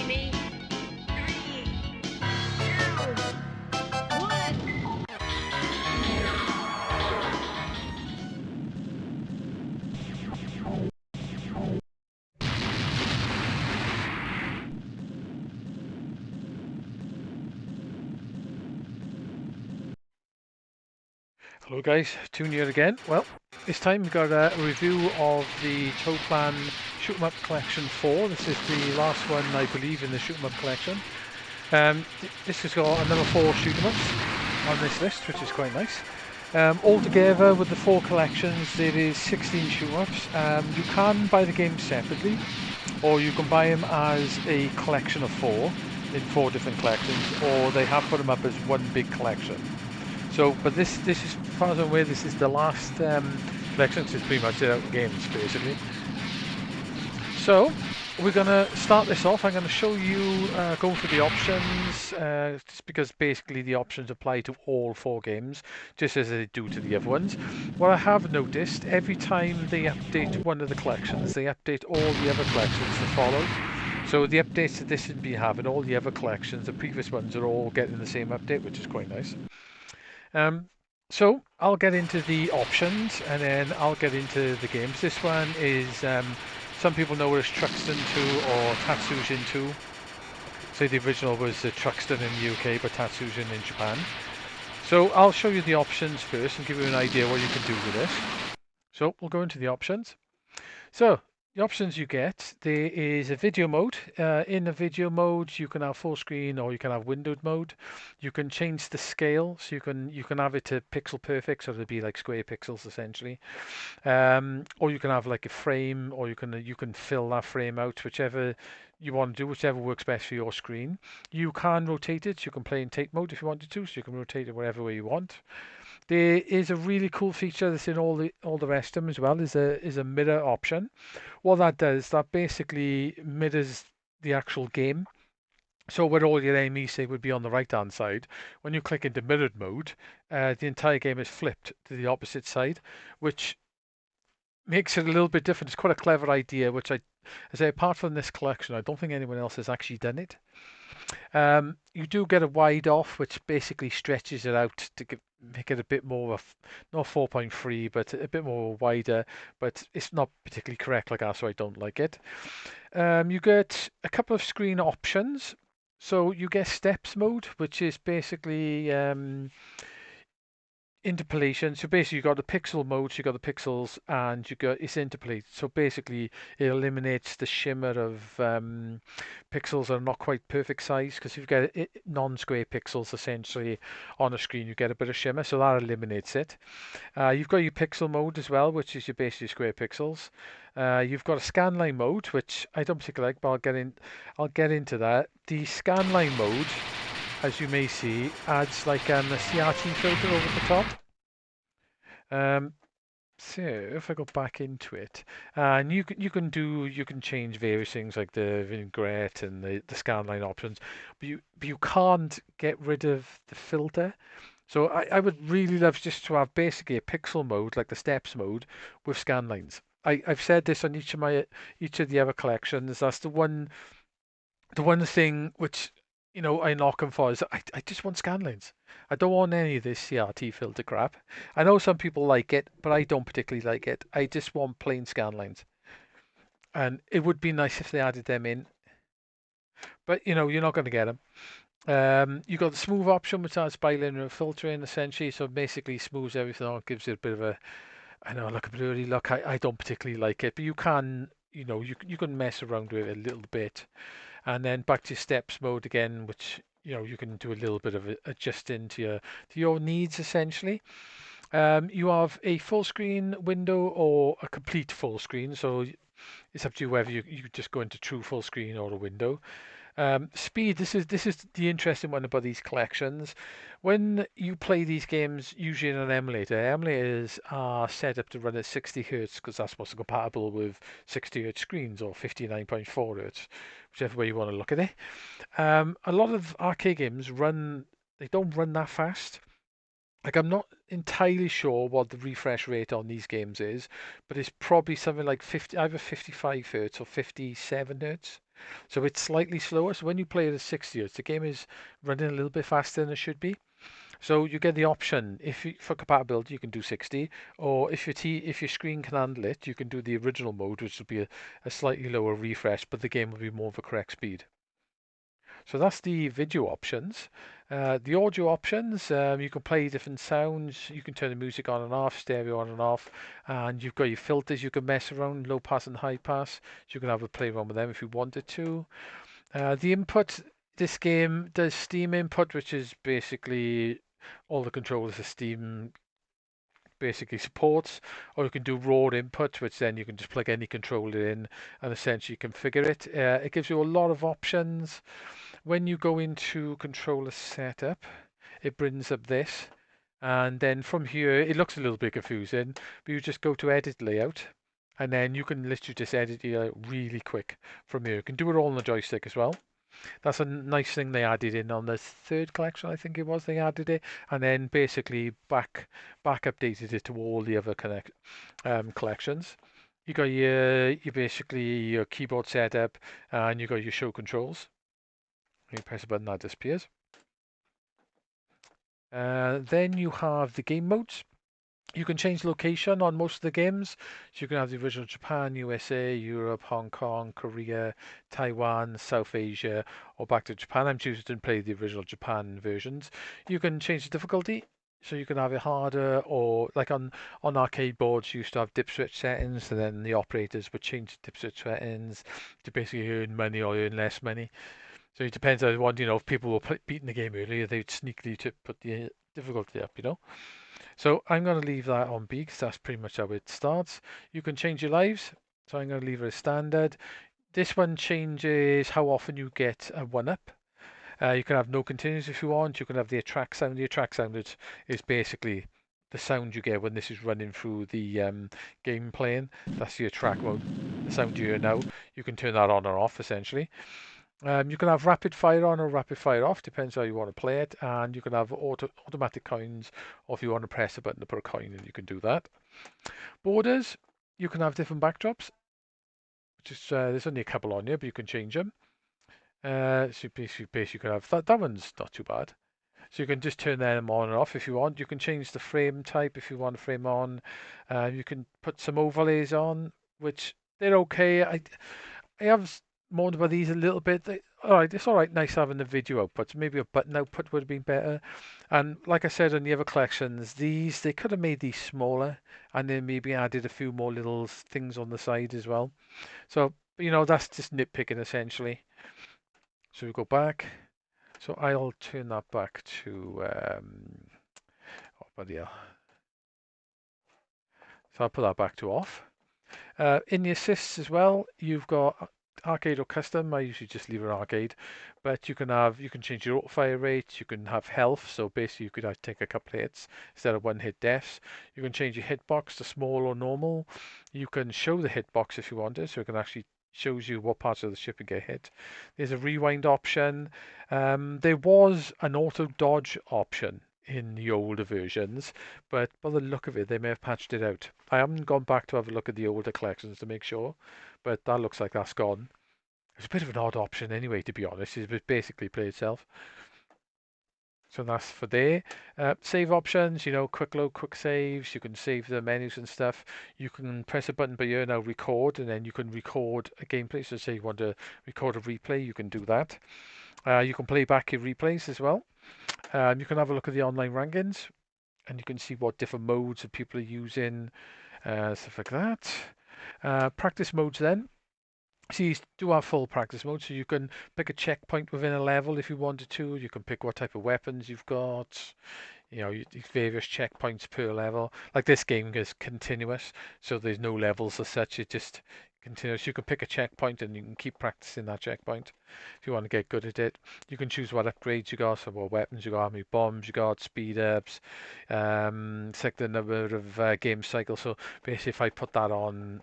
me. 3, 2, 1. Hello guys, Toon here again. Well, this time we've got a review of the Toaplan Shoot 'em Up Collection 4. This is the last one, I believe, in the Shoot 'em Up collection. This has got another 4 shoot 'em ups on this list, which is quite nice. Altogether, with the 4 collections, there is 16 shoot 'em ups. You can buy the games separately, or you can buy them as a collection of 4 in 4 different collections, or they have put them up as one big collection. So, but this is, as far as I'm aware, this is the last collection. So it's pretty much out of games, basically. So, we're going to start this off. I'm going to show you going through the options, just because basically the options apply to all 4 games, just as they do to the other ones. What I have noticed, every time they update one of the collections, they update all the other collections to follow. So the updates that this has been having, all the other collections, the previous ones are all getting the same update, which is quite nice. So I'll get into the options and then I'll get into the games. This one is, some people know it as Truxton 2 or Tetsujin 2. So the original was Truxton in the UK, but Tetsujin in Japan. So I'll show you the options first and give you an idea what you can do with this. So we'll go into the options. So the options you get, there is a video mode. In the video mode, you can have full screen or you can have windowed mode. You can change the scale, so you can have it to pixel perfect, so it'll be like square pixels essentially. Or you can have like a frame, or you can fill that frame out, whichever you want to do, whichever works best for your screen. You can rotate it. You can play in tape mode if you wanted to, so you can rotate it whatever way you want. There is a really cool feature that's in all the rest of them as well. Is a mirror option. What that does, that basically mirrors the actual game. So where all your enemies say would be on the right hand side, when you click into mirrored mode, the entire game is flipped to the opposite side, which makes it a little bit different. It's quite a clever idea, which I say apart from this collection, I don't think anyone else has actually done it. You do get a wide off, which basically stretches it out to make it a bit more of, not 4.3, but a bit more wider, but it's not particularly correct like that, so I don't like it. You get a couple of screen options. So you get steps mode, which is basically interpolation. So basically, you got the pixel mode, so you got the pixels, and you got it's interpolate. So basically, it eliminates the shimmer of pixels that are not quite perfect size. Because if you get non-square pixels essentially on a screen, you get a bit of shimmer. So that eliminates it. You've got your pixel mode as well, which is your basically square pixels. You've got a scanline mode, which I don't particularly like, but I'll get into that. The scanline mode, as you may see, adds like a CRT filter over the top. Um, so if I go back into it, and you can change various things like the vinaigrette and the scanline options, but you can't get rid of the filter. So I would really love just to have basically a pixel mode like the steps mode with scan lines. I've said this on each of the other collections. That's the one thing which I knock them for is I just want scan lines. I don't want any of this CRT filter crap. I know some people like it, but I don't particularly like it. I just want plain scan lines. And it would be nice if they added them in, but you're not going to get them. You got the smooth option, which adds bilinear filtering essentially, so basically smooths everything out, gives it a bit of a, I know, like a blurry look. I don't particularly like it, but you can, you can mess around with it a little bit, and then back to steps mode again, which you can do a little bit of adjusting to your needs essentially. You have a full screen window or a complete full screen, so it's up to you whether you just go into true full screen or a window. Speed. This is the interesting one about these collections. When you play these games, usually in an emulator, emulators are set up to run at 60 hertz because that's what's compatible with 60 hertz screens or 59.4 hertz, whichever way you want to look at it. A lot of arcade games they don't run that fast. Like I'm not entirely sure what the refresh rate on these games is, but it's probably something like 50, either 55 hertz or 57 hertz. So it's slightly slower. So when you play it at 60 Hz, the game is running a little bit faster than it should be. So you get the option for compatibility, you can do 60, or if your screen can handle it, you can do the original mode, which will be a slightly lower refresh, but the game will be more of a correct speed. So that's the video options. The audio options, you can play different sounds. You can turn the music on and off, stereo on and off, and you've got your filters. You can mess around, low pass and high pass. So you can have a play around with them if you wanted to. The input, this game does Steam input, which is basically all the controllers that Steam basically supports, or you can do raw input, which then you can just plug any controller in and essentially configure it. It gives you a lot of options. When you go into controller setup, it brings up this, and then from here it looks a little bit confusing, but you just go to edit layout, and then you can literally just edit it really quick from here. You can do it all on the joystick as well. That's a nice thing they added in on the third collection, I think it was. They added it, and then basically back updated it to all the other collections. You got your basically your keyboard setup, and you got your show controls. You press a button, that disappears. Then you have the game modes. You can change location on most of the games. So you can have the original Japan, USA, Europe, Hong Kong, Korea, Taiwan, South Asia, or back to Japan. I'm choosing to play the original Japan versions. You can change the difficulty. So you can have it harder, or like on arcade boards, you used to have dip switch settings, and then the operators would change the dip switch settings to basically earn money or earn less money. So it depends on what, if people were beating the game earlier, they'd sneakily to put the difficulty up. So I'm going to leave that on B because that's pretty much how it starts. You can change your lives. So I'm going to leave it as standard. This one changes how often you get a 1-up. You can have no continuous if you want. You can have the attract sound. The attract sound is basically the sound you get when this is running through the game playing. That's the attract mode. The sound you hear now. You can turn that on or off essentially. You can have rapid fire on or rapid fire off, depends how you want to play it. And you can have automatic coins, or if you want to press a button to put a coin in, you can do that. Borders, you can have different backdrops, which is there's only a couple on here, but you can change them. So basically you can have that. That one's not too bad. So you can just turn them on and off if you want. You can change the frame type if you want a frame on. You can put some overlays on, which they're okay. I have moaned about these a little bit. It's all right, nice having the video outputs. Maybe a button output would have been better. And like I said on the other collections, they could have made these smaller and then maybe added a few more little things on the side as well. So, that's just nitpicking essentially. So we go back. So I'll turn that back to, oh, bloody hell. So I'll put that back to off. In the assists as well, you've got arcade or custom. I usually just leave it arcade, but you can change your auto fire rate. You can have health, so basically you could take a couple of hits instead of one hit deaths. You can change your hitbox to small or normal. You can show the hitbox if you want it, so it can actually shows you what parts of the ship you get hit. There's a rewind option. There was an auto dodge option in the older versions, but by the look of it, they may have patched it out. I haven't gone back to have a look at the older collections to make sure, but that looks like that's gone. It's a bit of an odd option anyway, to be honest. It basically play itself. So that's for there. Save options, quick load, quick saves. You can save the menus and stuff. You can press a button by here now, record, and then you can record a gameplay. So say you want to record a replay, you can do that. You can play back your replays as well. You can have a look at the online rankings, and you can see what different modes that people are using, stuff like that. Practice modes then. So you do have full practice mode, so you can pick a checkpoint within a level if you wanted to. You can pick what type of weapons you've got. Various checkpoints per level. Like this game is continuous, so there's no levels as such. It just continuous. You can pick a checkpoint and you can keep practicing that checkpoint if you want to get good at it. You can choose what upgrades you got, so what weapons you got, how many bombs you got, speed ups, select the number of game cycles. So basically, if I put that on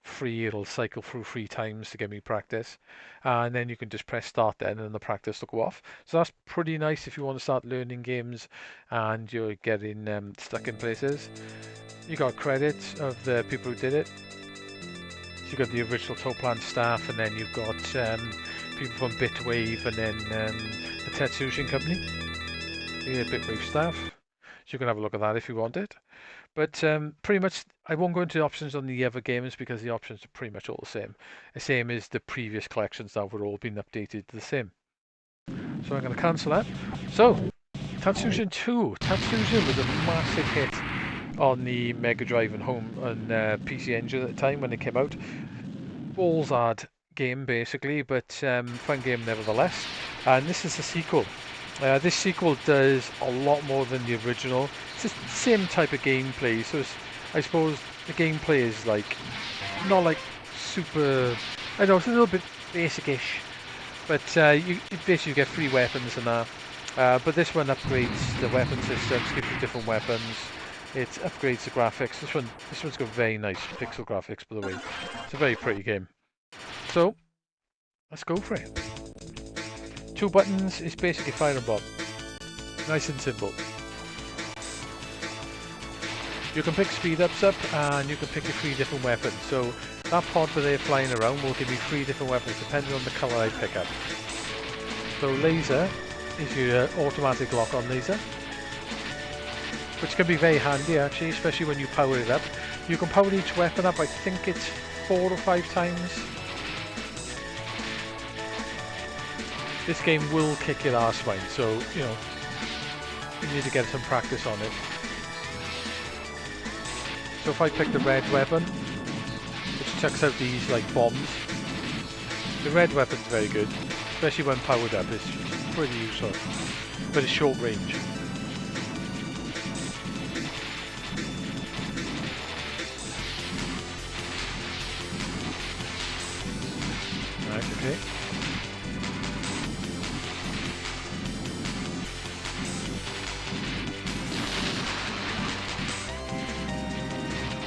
free, it'll cycle through 3 times to give me practice, and then you can just press start then and the practice will go off. So that's pretty nice if you want to start learning games and you're getting stuck in places. You got credits of the people who did it. So you've got the original Toaplan staff, and then you've got people from Bitwave, and then the Tetsujin company. Yeah, Bitwave staff. So you can have a look at that if you want it. But pretty much, I won't go into the options on the other games because the options are pretty much all the same. The same as the previous collections that were all being updated the same. So I'm going to cancel that. So, Tetsujin 2. Tetsujin was a massive hit on the Mega Drive and home and PC Engine at the time when it came out. Balls hard game basically, but fun game nevertheless. And this is a sequel. This sequel does a lot more than the original. It's the same type of gameplay, so I suppose the gameplay is like not like super. I know it's a little bit basic-ish, but you basically get free weapons and that. But this one upgrades the weapon systems, gives you different weapons. It upgrades the graphics. This one's got very nice pixel graphics, by the way. It's a very pretty game. So let's go for it. 2 buttons is basically fire and bomb. Nice and simple. You can pick speed ups up and you can pick your 3 different weapons. So that pod where they're flying around will give me 3 different weapons depending on the colour I pick up. So laser is your automatic lock on laser, which can be very handy actually, especially when you power it up. You can power each weapon up, I think it's 4 or 5 times. This game will kick your ass fine, so you know you need to get some practice on it. So if I pick the red weapon, which chucks out these like bombs, the red weapon's very good, especially when powered up. It's pretty useful, but it's short range. Right, okay.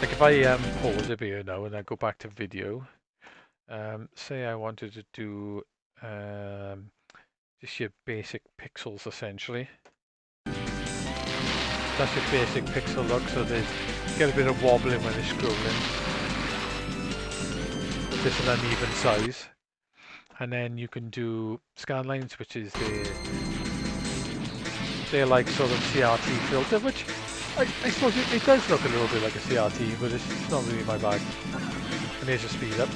Like if I pause it here now and I go back to video, say I wanted to do just your basic pixels essentially. That's your basic pixel look, so there's get a bit of wobbling when it's scrolling. Just an uneven size. And then you can do scanlines, which is they're like sort of CRT filter, which I suppose it does look a little bit like a CRT, but it's not really my bag. And here's your speed up.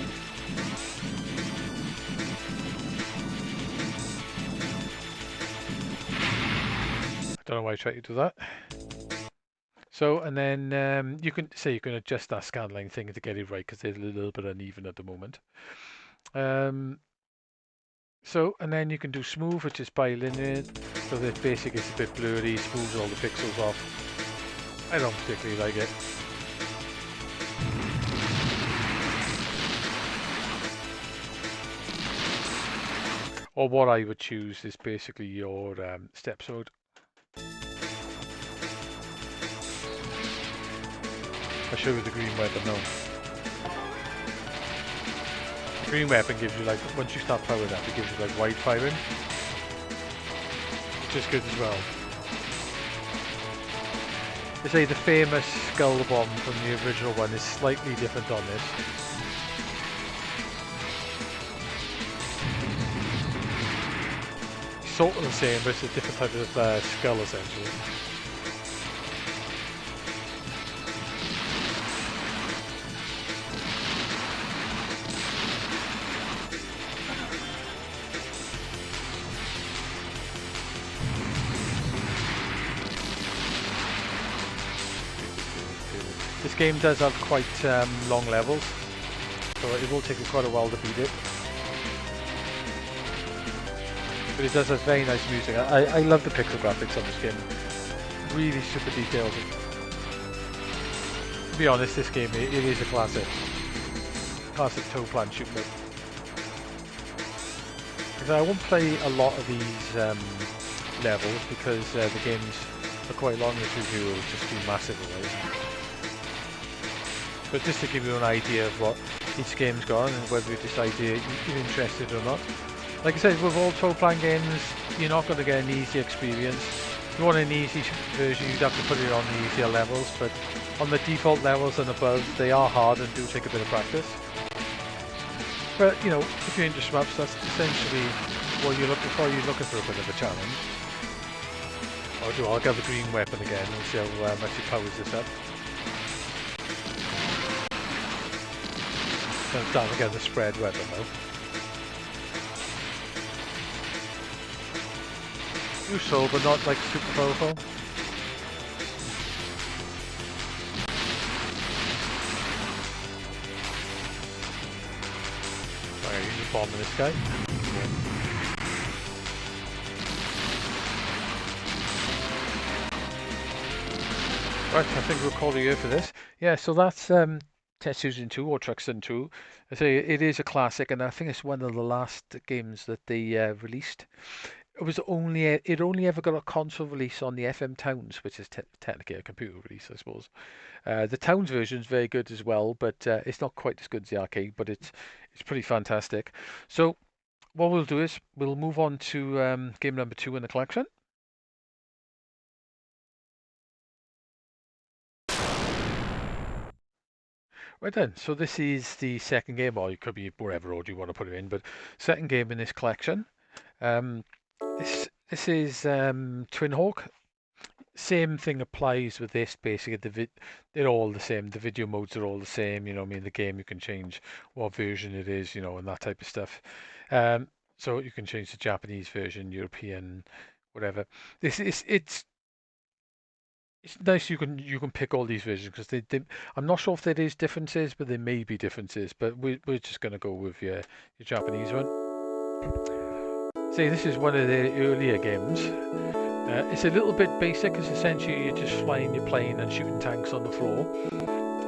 I don't know why I tried to do that. So, and then you can adjust that scanline thing to get it right because they're a little bit uneven at the moment. So, and then you can do smooth, which is bilinear. So this basically is a bit blurry, smooths all the pixels off. I don't particularly like it. Or what I would choose is basically your steps mode. I'll show you the green weapon now. The green weapon gives you like, once you start powering up, it gives you like wide firing, which is good as well. They say the famous skull bomb from the original one is slightly different on this. Sort of the same, but it's a different type of skull essentially. This game does have quite long levels, so it will take quite a while to beat it. But it does have very nice music. I love the pixel graphics on this game. Really super detailed. To be honest, this game it is a classic. Classic Toaplan Shoot EM Up. Because I won't play a lot of these levels because the games are quite long. This review will just be massive otherwise. But just to give you an idea of what each game's got and whether you decide you're interested or not. Like I said, with all Toaplan games, you're not going to get an easy experience. If you want an easy version, you'd have to put it on the easier levels, but on the default levels and above, they are hard and do take a bit of practice. But, you know, if you're into shmups, that's essentially what you're looking for. You're looking for a bit of a challenge. I'll get the green weapon again and see how much he powers this up. So I'm down again the spread weapon now. Useful, but not like super powerful. Alright, use a bomb on this guy. Right, I think we'll call it here for this. Yeah, so that's Tetsujin 2 or Truxton 2. I say it is a classic, and I think it's one of the last games that they released. It only ever got a console release on the FM Towns, which is technically a computer release, I suppose. The Towns version is very good as well, but it's not quite as good as the arcade, but it's pretty fantastic. So what we'll do is we'll move on to game number 2 in the collection. Right then, so this is the second game, or it could be wherever order you want to put it in, but second game in this collection. This is Twin Hawk. Same thing applies with this. Basically, they're all the same. The video modes are all the same. You know, I mean, the game you can change what version it is, you know, and that type of stuff. So you can change the Japanese version, European, whatever. It's nice you can pick all these versions because I'm not sure if there is differences, but there may be differences. But we're just going to go with your Japanese one. See, this is one of the earlier games. It's a little bit basic because essentially you're just flying your plane and shooting tanks on the floor.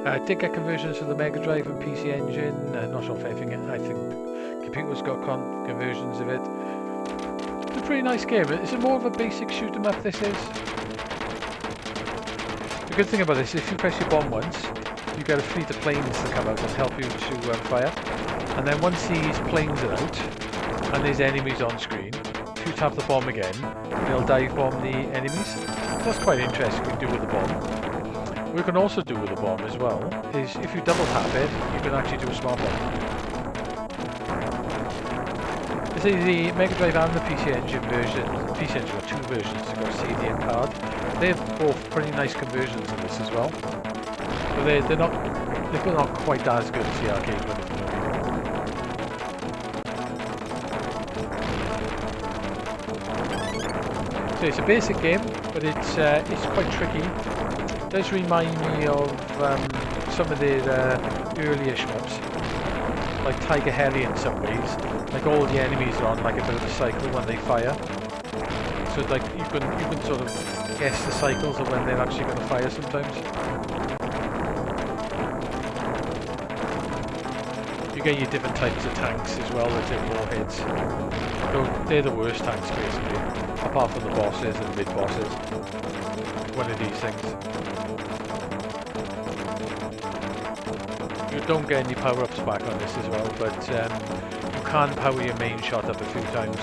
I did get conversions for the Mega Drive and PC Engine. Not sure if anything. I think computers got conversions of it. It's a pretty nice game. Is it more of a basic shoot 'em up? This is. The good thing about this is if you press your bomb once, you get a fleet of planes to come out and help you to fire. And then once these planes are out and there's enemies on screen, if you tap the bomb again, they'll dive bomb the enemies. That's quite interesting to do with the bomb. What you can also do with the bomb as well is if you double tap it, you can actually do a smart bomb. I say the Mega Drive and the PC Engine version, PC Engine got 2 versions to go CD and card. They're both pretty nice conversions of this as well. But they're not quite as good as the arcade one, if you know what I mean. So it's a basic game, but it's quite tricky. It does remind me of some of the earlier shmups, like Tiger Heli in some ways. Like all the enemies are on like a bit of a cycle when they fire. So like you can sort of guess the cycles of when they're actually going to fire sometimes. You get your different types of tanks as well that take more hits. So they're the worst tanks basically, apart from the bosses and mid-bosses. One of these things. You don't get any power-ups back on this as well, but you can power your main shot up a few times.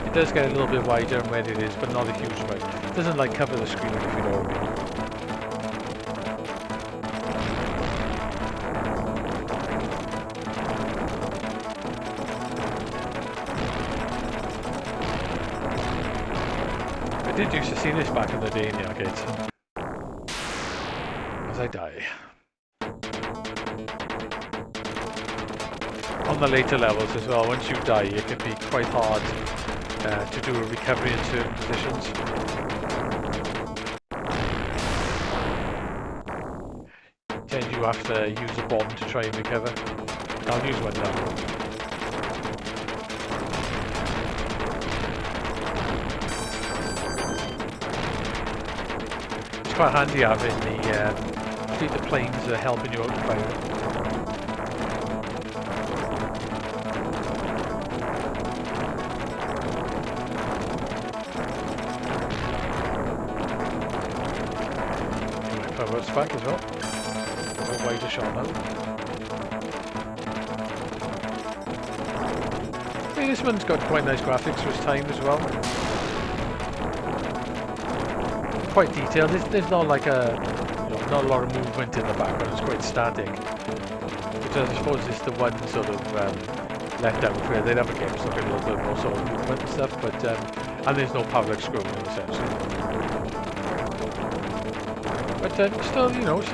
It does get a little bit wider and where it is, but not a huge amount. It doesn't like cover the screen, if you know what I mean. I did used to see this back in the day in the arcades. As I die. On the later levels as well, once you die, it can be quite hard to do a recovery in certain positions. Then you have to use a bomb to try and recover. I'll use one now. It's quite handy having the fleet of planes that are helping you out to fire. Power-ups back as well. A wider shot now. Hey, this one's got quite nice graphics for its time as well. Quite detailed. There's not like a not a lot of movement in the background. It's quite static, which I suppose is the one sort of letdown where they'd other games look a little bit more sort of movement and stuff. But and there's no public scrolling essentially. But still, you know, it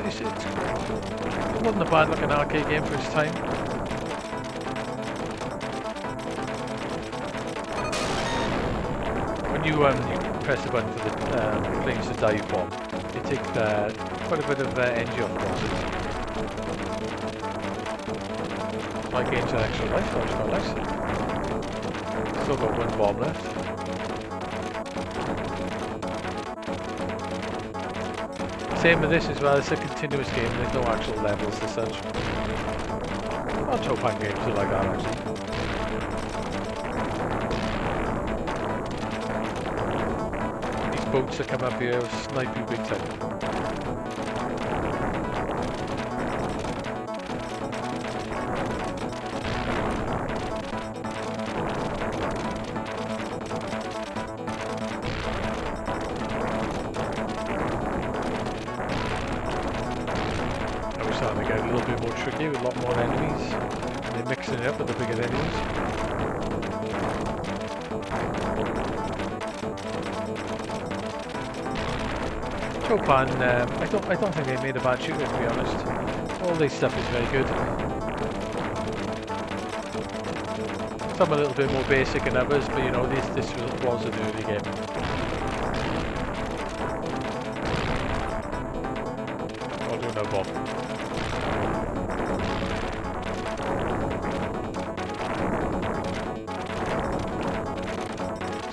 wasn't a bad looking arcade game for its time. When you press the button for the planes to dive bomb, it takes quite a bit of energy off the bottom. Like gains an extra life, that was quite nice. Still got one bomb left. Same with this as well, it's a continuous game, there's no actual levels as such. Well, Toaplan games are like that actually. These boats that come up here will snipe you big time. Starting to get a little bit more tricky with a lot more enemies. They're mixing it up with the bigger enemies. Toaplan, I don't think they made a bad shooter, to be honest. All this stuff is very good. Some a little bit more basic than others, but you know, this was an early game. I'll do no bomb.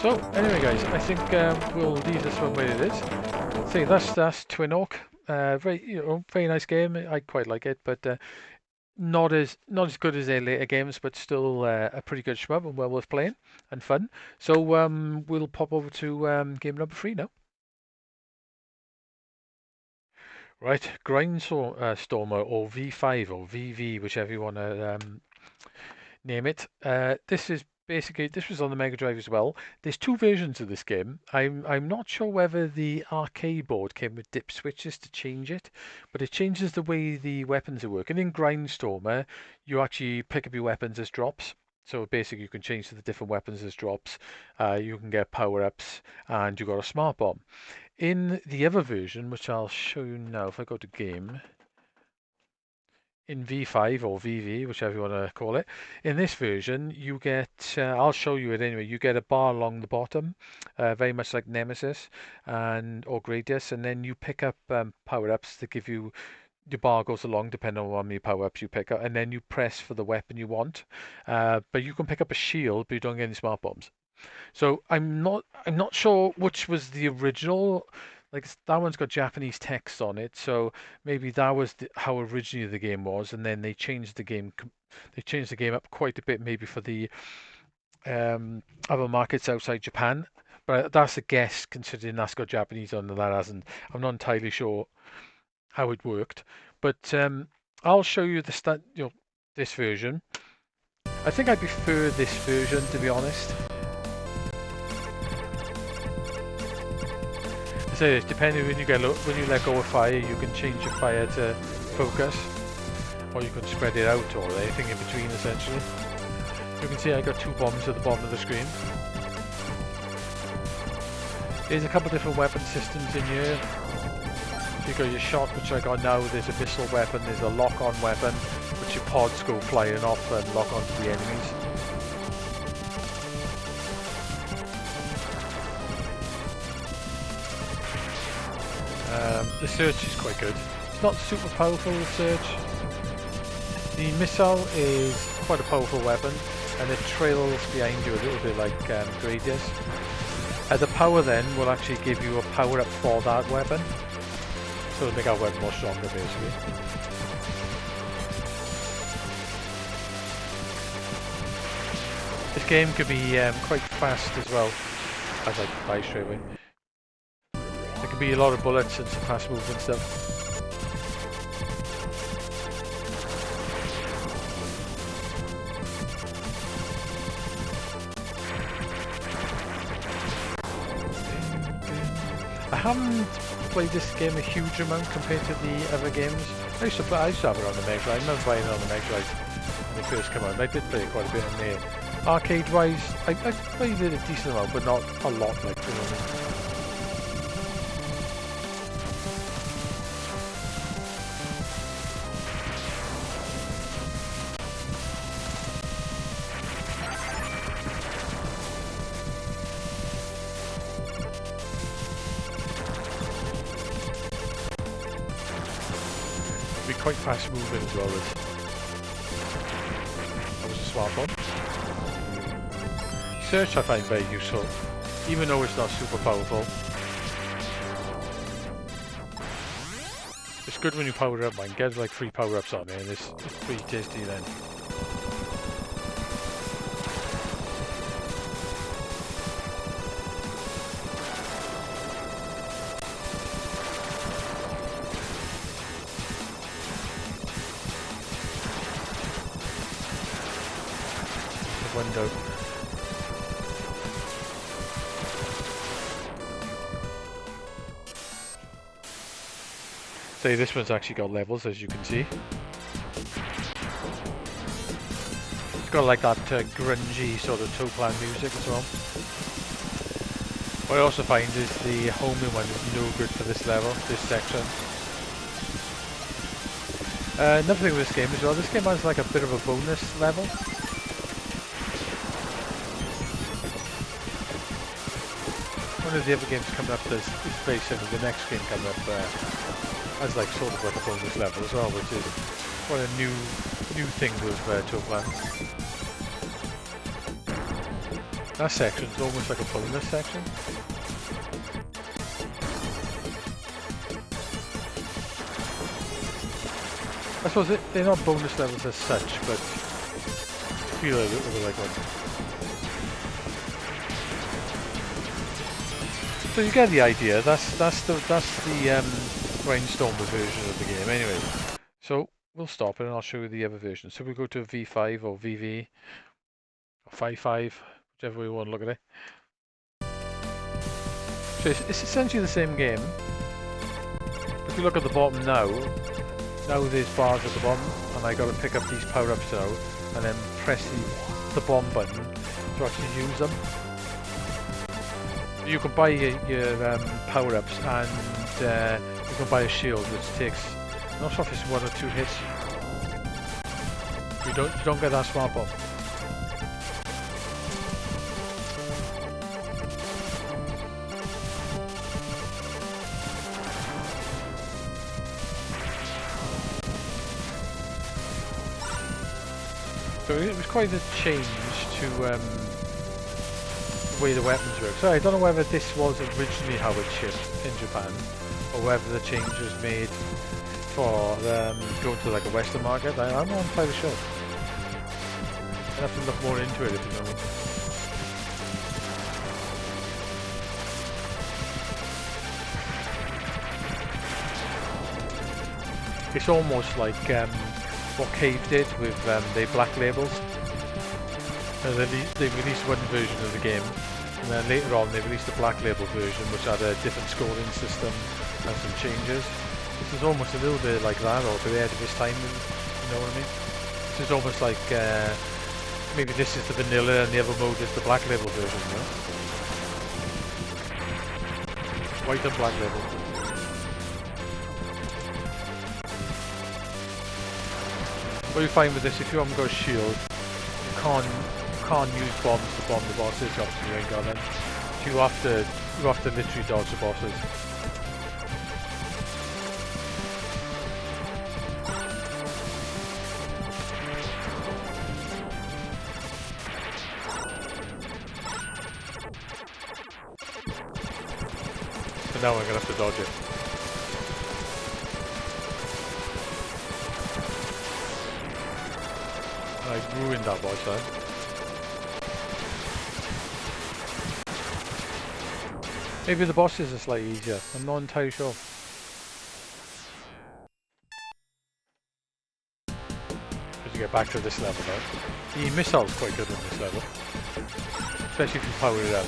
So anyway, guys, I think we'll leave this one where it is. See, that's Twin Oak. Very nice game. I quite like it, but not as good as their later games, but still a pretty good shmup and well worth playing and fun. So we'll pop over to game number 3 now. Right, Grindstormer or V5 or VV, whichever you want to name it. This was on the Mega Drive as well. There's 2 versions of this game. I'm not sure whether the arcade board came with dip switches to change it, but it changes the way the weapons are working. In Grindstormer, you actually pick up your weapons as drops. So basically you can change to the different weapons as drops. You can get power-ups, and you got a smart bomb. In the other version, which I'll show you now, if I go to game, in V5 or VV, whichever you want to call it, in this version you get, I'll show you it anyway, you get a bar along the bottom, very much like Nemesis or Gradius, and then you pick up power-ups that give you, your bar goes along depending on how many power-ups you pick up, and then you press for the weapon you want. But you can pick up a shield, but you don't get any smart bombs. So I'm not sure which was the original. Like, that one's got Japanese text on it, so maybe that was how originally the game was, and then they changed the game. They changed the game up quite a bit, maybe for the other markets outside Japan. But that's a guess, considering that's got Japanese on and that hasn't. I'm not entirely sure how it worked, but I'll show you this version. I think I prefer this version, to be honest. So depending when you let go of fire, you can change your fire to focus, or you can spread it out, or anything in between. Essentially, you can see I got 2 bombs at the bottom of the screen. There's a couple of different weapon systems in here. You got your shot, which I got now. There's a missile weapon. There's a lock-on weapon, which your pods go flying off and lock onto the enemies. The search is quite good. It's not super powerful, the search. The missile is quite a powerful weapon, and it trails behind you a little bit like Gradius. The power then will actually give you a power up for that weapon, so it'll make our weapon more stronger basically. This game could be quite fast as well, as I buy straight away. There can be a lot of bullets and some fast movement stuff. I haven't played this game a huge amount compared to the other games. I used to have it on the Mega Drive. I remember playing it on the Mega Drive when it first came out. And I did play it quite a bit on there. Arcade-wise, I played it a decent amount, but not a lot, like, you know what I mean? Quite fast moving as well. That was a smart one. Search I find very useful, even though it's not super powerful. It's good when you power up, man. Get like 3 power-ups on it, and it's pretty tasty then. Window. So this one's actually got levels, as you can see. It's got like that grungy sort of Toaplan music as well. What I also find is the homing one is no good for this level, this section. Another thing with this game as well, this game has like a bit of a bonus level. One of the other games coming up is basically the next game coming up has like sort of like a bonus level as well, which is quite a new thing with Toaplan. That section is almost like a bonus section. I suppose they're not bonus levels as such, but I feel a little bit like one. So you get the idea. That's the brainstormer version of the game. Anyway, so we'll stop it and I'll show you the other version. So we go to V5 or VV or 5.5, whichever way you want to look at it. So it's essentially the same game. If you look at the bottom now there's bars at the bottom, and I got to pick up these power-ups now, and then press the bomb button to actually use them. You can buy your power-ups, and you can buy a shield, which takes, I'm not sure if it's 1 or 2 hits. You don't get that smart bomb. So it was quite a change to the way the weapons work. So I don't know whether this was originally how it shipped in Japan, or whether the change was made for going to like a Western market. I'm not entirely sure. I'd have to look more into it if you know what I mean. It's almost like what Cave did with their black labels. They released one version of the game, and then later on they released the black label version, which had a different scoring system and some changes. This is almost a little bit like that, or a bit ahead of its time, you know what I mean? This is almost like maybe this is the vanilla and the other mode is the black label version, you know? White and black label. What you find with this, if you haven't got a shield, you can't use bombs to bomb the bosses. Obviously, you ain't got them. So you have to literally dodge the bosses. So now I'm gonna have to dodge it. I ruined that boss then. Maybe the bosses are slightly easier. I'm not entirely sure. As you get back to this level now. The missile's quite good in this level. Especially if you power it up.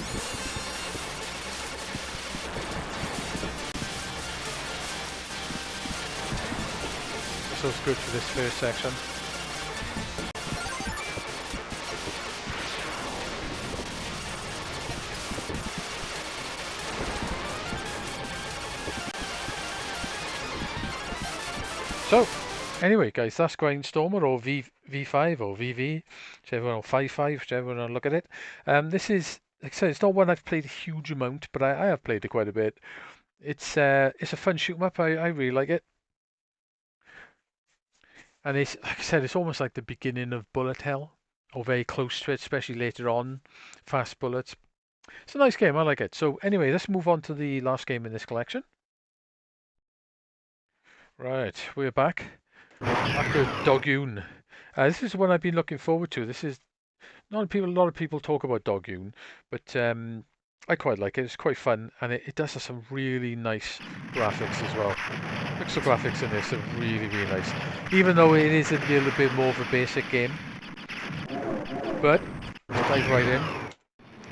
pixels good for this first section. So, anyway, guys, that's Grindstormer or V5 or VV, whichever one, or 55, whichever one I look at it. This is, like I said, it's not one I've played a huge amount, but I have played it quite a bit. It's a fun shoot 'em up. I really like it, and it's, like I said, it's almost like the beginning of bullet hell, or very close to it, especially later on. Fast bullets. It's a nice game. I like it. So anyway, let's move on to the last game in this collection. Right, we're back. After Dogyuun. This is one I've been looking forward to. This is a lot of people talk about Dogyuun, but I quite like it. It's quite fun, and it does have some really nice graphics as well. Pixel graphics in this are really, really nice. Even though it is a little bit more of a basic game. But let's dive right in.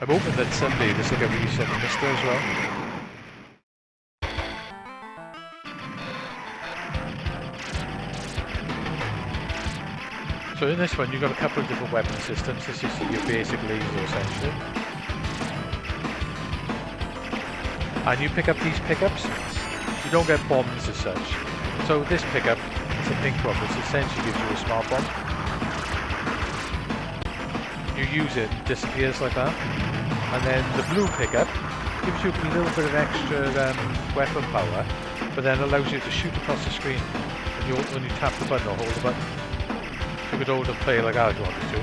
I'm hoping that someday this will get released on the Mister as well. So in this one, you've got a couple of different weapon systems. This is your basic laser, essentially. And you pick up these pickups. You don't get bombs as such. So this pickup, it's a pink one, which essentially gives you a smart bomb. You use it, it disappears like that. And then the blue pickup gives you a little bit of extra weapon power, but then allows you to shoot across the screen when you tap the button or hold the button. You could hold and play like that if you wanted to.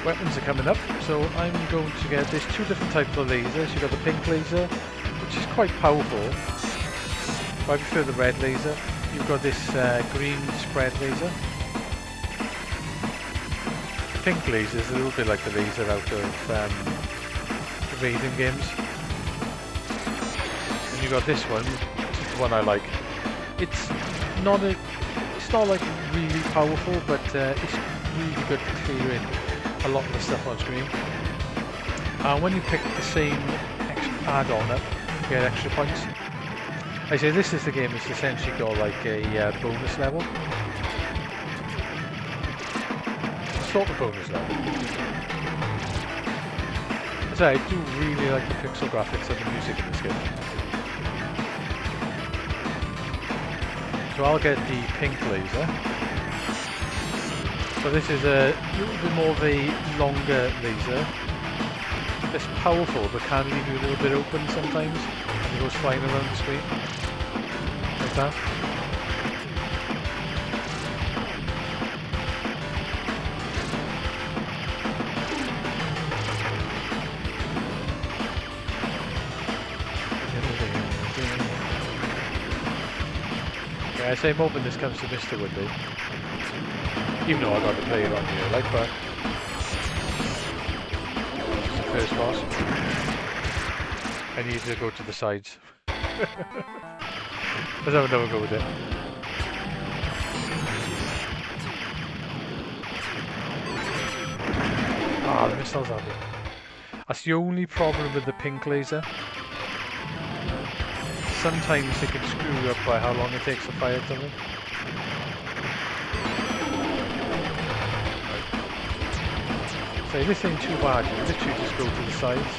Weapons are coming up, so I'm going to get, there's two different types of lasers. You've got the pink laser, which is quite powerful. I prefer the red laser. You've got this green spread laser. The pink laser is a little bit like the laser out of the Raiden games. And you've got this one, which is the one I like. It's not like really powerful, but it's really good for clearing a lot of the stuff on screen. And when you pick the same add-on up, you get extra points. I say this is the game that's essentially got like a bonus level. Sort of bonus level. I say I do really like the pixel graphics and the music in this game. So I'll get the pink laser. So this is a little bit more of a longer laser. It's powerful, but can leave you a little bit open sometimes. And it goes flying around the screen. Like that. Yeah, I say I'm hoping this comes to Mister one day. Even though I got to play it on here, like, but it's the first boss. I need to go to the sides. Let's have another go with it. Ah, the missiles are there. That's the only problem with the pink laser. Sometimes it can screw you up by how long it takes to fire something. So this ain't too bad, you literally just go to the sides.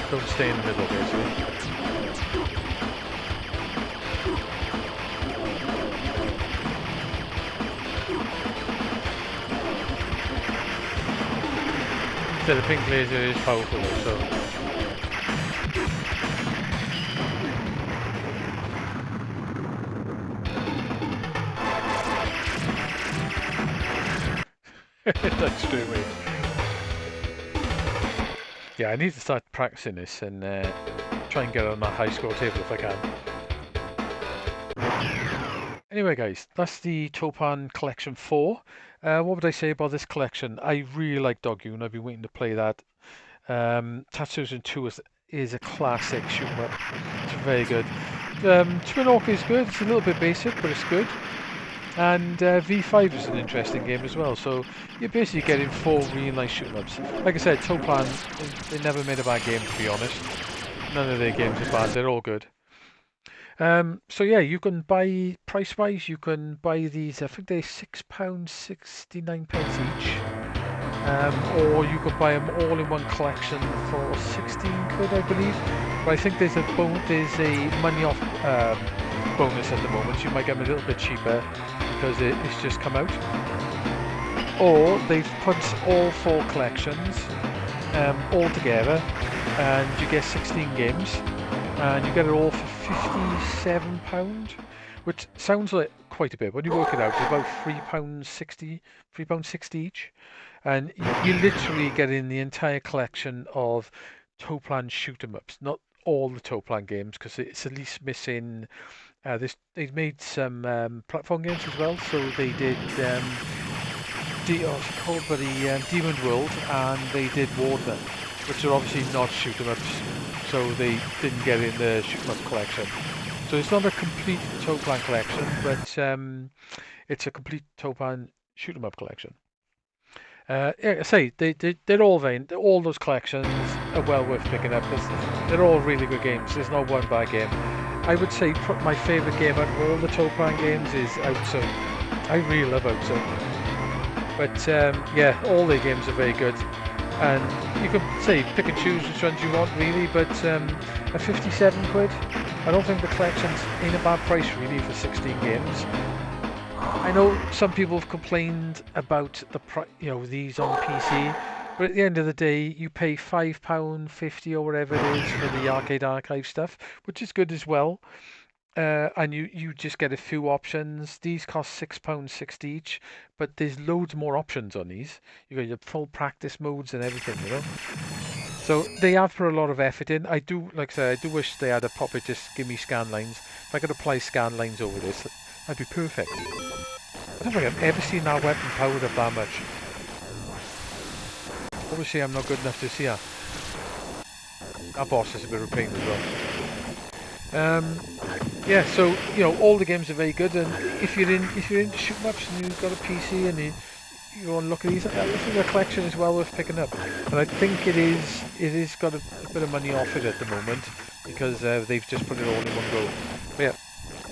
Don't stay in the middle basically. So the pink laser is powerful also. That's true, mate. Yeah, I need to start practicing this and try and get on that high score table if I can. Anyway guys, that's the Toaplan Collection 4. What would I say about this collection? I really like Dogyuun. I've been waiting to play that. Tetsujin 2 is a classic shoot 'em up. It's very good. Twin Orc is good. It's a little bit basic, but it's good. And V5 is an interesting game as well. So you're basically getting 4 really nice shoot 'em ups. Like I said, Toaplan, they never made a bad game, to be honest. None of their games are bad. They're all good. So yeah, you can buy price-wise. You can buy these. I think they're £6.69 each. Or you could buy them all in one collection for 16 quid, I believe. But I think there's a money off bonus at the moment. So you might get them a little bit cheaper because it's just come out. Or they've put all 4 collections all together, and you get 16 games, and you get it all for £57, which sounds like quite a bit. When you work it out, it's about £3.60 each. And you literally get in the entire collection of Toaplan Shoot 'em Ups. Not all the Toaplan games, because it's at least missing. They've made some platform games as well. So they did Demon World, and they did Warden, which are obviously not Shoot 'em Ups. So they didn't get in the Shoot 'em Up collection. So it's not a complete Toaplan collection, but it's a complete Toaplan Shoot 'em Up collection. Yeah, I say they're all all those collections are well worth picking up. They're all really good games. There's not one bad game. I would say my favourite game out of all the Toaplan games is Outzone. I really love Outzone. But yeah, all their games are very good, and you can say pick and choose which ones you want really. But at 57 quid, I don't think the collection's in a bad price really for 16 games. I know some people have complained about these on PC, but at the end of the day, you pay £5.50 or whatever it is for the Arcade Archive stuff, which is good as well. And you just get a few options. These cost £6.60 each, but there's loads more options on these. You got your full practice modes and everything, you know. So they have put a lot of effort in. I do, like I said, I do wish they had a proper just give me scan lines. If I could apply scan lines over this, that'd be perfect. I don't think I've ever seen that weapon powered up that much. Obviously I'm not good enough to see her. That boss is a bit of a pain as well. Yeah, so all the games are very good, and if you're into shoot 'em ups and you've got a PC and you want to look at these, I think the collection is well worth picking up. And I think it is got a bit of money off it at the moment because they've just put it all in one go. But yeah,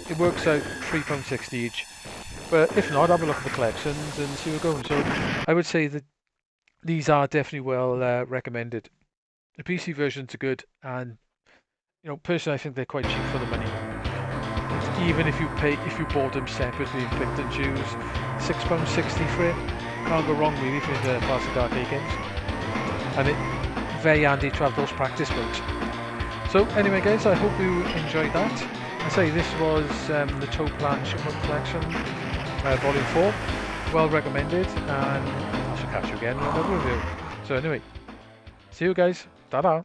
it works out £3.60 each. But if not, have a look at the collections and see where we're going. So I would say that these are definitely well recommended. The PC versions are good, and personally, I think they're quite cheap for the money. Even if you bought them separately and picked and choose, £6.60 for it, can't go wrong really for the classic arcade games. And it's very handy to have those practice modes. So anyway, guys, I hope you enjoyed that. I say this was the Toaplan Shoot 'em Up collection, volume 4, well recommended, and I shall catch you again in another review. So anyway, see you guys. Ta-da!